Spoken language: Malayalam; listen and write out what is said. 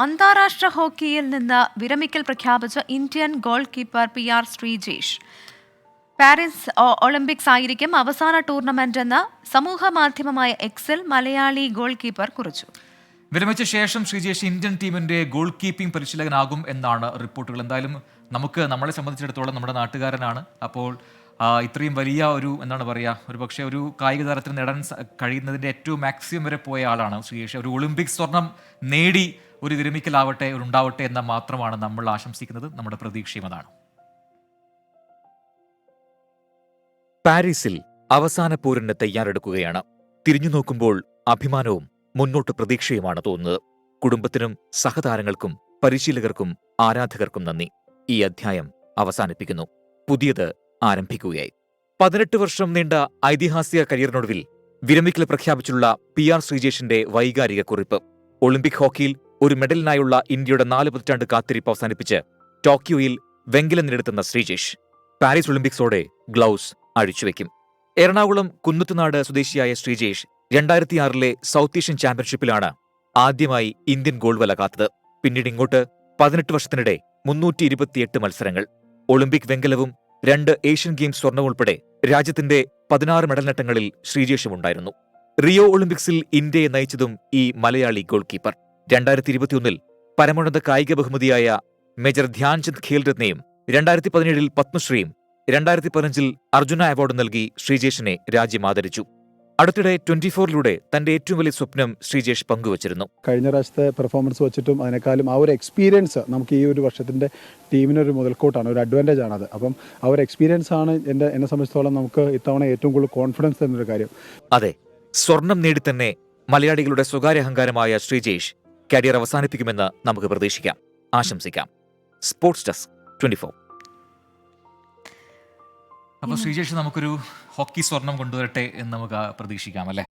അന്താരാഷ്ട്ര ഹോക്കിയിൽ നിന്ന് വിരമിക്കൽ പ്രഖ്യാപിച്ച Indian goal keeper PR Sreejesh Paris Olympics ആയിരിക്കും അവസാന ടൂർണമെന്റ് എന്ന് സമൂഹ മാധ്യമമായ എക്സിൽ മലയാളി ഗോൾ കീപ്പർ കുറിച്ചു. വിരമിച്ച ശേഷം ശ്രീജേഷ് ഇന്ത്യൻ ടീമിന്റെ ഗോൾ കീപ്പിംഗ് പരിശീലകനാകും എന്നാണ് റിപ്പോർട്ടുകൾ. എന്തായാലും നമ്മളെ സംബന്ധിച്ചിടത്തോളം നമ്മുടെ നാട്ടുകാരനാണ്. അപ്പോൾ ഇത്രയും വലിയ ഒരു പക്ഷേ ഒരു കായിക താരത്തിന് നേടാൻ കഴിയുന്നതിന്റെ ഏറ്റവും മാക്സിമം വരെ പോയ ആളാണ് ശ്രീജേഷ്. ഒരു ഒളിമ്പിക്സ് സ്വർണം നേടി ഒരു വിരമിക്കലാവട്ടെ, ഉണ്ടാവട്ടെ എന്ന മാത്രമാണ് നമ്മൾ ആശംസിക്കുന്നത്. നമ്മുടെ പ്രതീക്ഷയും അതാണ്. പാരീസിൽ അവസാന പോരിന് തയ്യാറെടുക്കുകയാണ്. തിരിഞ്ഞു നോക്കുമ്പോൾ അഭിമാനവും മുന്നോട്ട് പ്രതീക്ഷയുമാണ് തോന്നുന്നത്. കുടുംബത്തിനും സഹതാരങ്ങൾക്കും പരിശീലകർക്കും ആരാധകർക്കും നന്ദി. ഈ അധ്യായം അവസാനിപ്പിക്കുന്നു. പുതിയത് ആരംഭിക്കുകയായി. 18 വർഷം നീണ്ട ഐതിഹാസിക കരിയറിനൊടുവിൽ വിരമിക്കൽ പ്രഖ്യാപിച്ചുള്ള PR ശ്രീജേഷിന്റെ വൈകാരിക കുറിപ്പ്. ഒളിമ്പിക് ഹോക്കിയിൽ ഒരു മെഡലിനായുള്ള ഇന്ത്യയുടെ 4 പതിറ്റാണ്ട് കാത്തിരിപ്പ് അവസാനിപ്പിച്ച് ടോക്കിയോയിൽ വെങ്കലം നേടുന്ന ശ്രീജേഷ് പാരീസ് ഒളിമ്പിക്സോടെ ഗ്ലൗസ് അഴിച്ചുവെക്കും. എറണാകുളം കുന്നത്തുനാട് സ്വദേശിയായ ശ്രീജേഷ് 2006 സൗത്ത് ഏഷ്യൻ ചാമ്പ്യൻഷിപ്പിലാണ് ആദ്യമായി ഇന്ത്യൻ ഗോൾ വല കാത്തത്. പിന്നീട് ഇങ്ങോട്ട് 18 വർഷത്തിനിടെ 328 മത്സരങ്ങൾ, ഒളിമ്പിക് വെങ്കലവും 2 ഏഷ്യൻ ഗെയിംസ് സ്വർണവും ഉൾപ്പെടെ രാജ്യത്തിന്റെ 16 മെഡൽ നേട്ടങ്ങളിൽ ശ്രീജേഷും ഉണ്ടായിരുന്നു. റിയോ ഒളിമ്പിക്സിൽ ഇന്ത്യയെ നയിച്ചതും ഈ മലയാളി ഗോൾ കീപ്പർ. 2021 പരമോന്നത കായിക ബഹുമതിയായ മേജർ ധ്യാൻചന്ദ് ഖേൽരത്നയും 2017 പത്മശ്രീയും 2015 അർജുന അവാർഡ് നൽകി ശ്രീജേഷിനെ രാജ്യം ആദരിച്ചു. അടുത്തിടെ 24 തന്റെ ഏറ്റവും വലിയ സ്വപ്നം ശ്രീജേഷ് പങ്കുവച്ചിരുന്നു. കഴിഞ്ഞ പ്രാവശ്യത്തെ പെർഫോമൻസ് വെച്ചിട്ടും അതിനേക്കാളും ആ ഒരു എക്സ്പീരിയൻസ് നമുക്ക് ഈ ഒരു വർഷത്തിന്റെ ടീമിനൊരു മുതൽക്കൂട്ടാണ്, ഒരു അഡ്വാൻറ്റേജ് ആണത്. അപ്പം ആ ഒരു എക്സ്പീരിയൻസ് ആണ് എന്നെ സംബന്ധിച്ചിടത്തോളം നമുക്ക് ഇത്തവണ ഏറ്റവും കൂടുതൽ കോൺഫിഡൻസ് തന്നൊരു കാര്യം. അതെ, സ്വർണം നേടി തന്നെ മലയാളികളുടെ സ്വകാര്യ അഹങ്കാരമായ ശ്രീജേഷ് കരിയർ അവസാനിപ്പിക്കുമെന്ന് നമുക്ക് പ്രതീക്ഷിക്കാം, ആശംസിക്കാം. Sports desk 24. അപ്പോൾ ശ്രീജേഷ് നമുക്കൊരു ഹോക്കി സ്വർണം കൊണ്ടുവരട്ടെ എന്ന് നമുക്ക് പ്രതീക്ഷിക്കാം, അല്ലേ?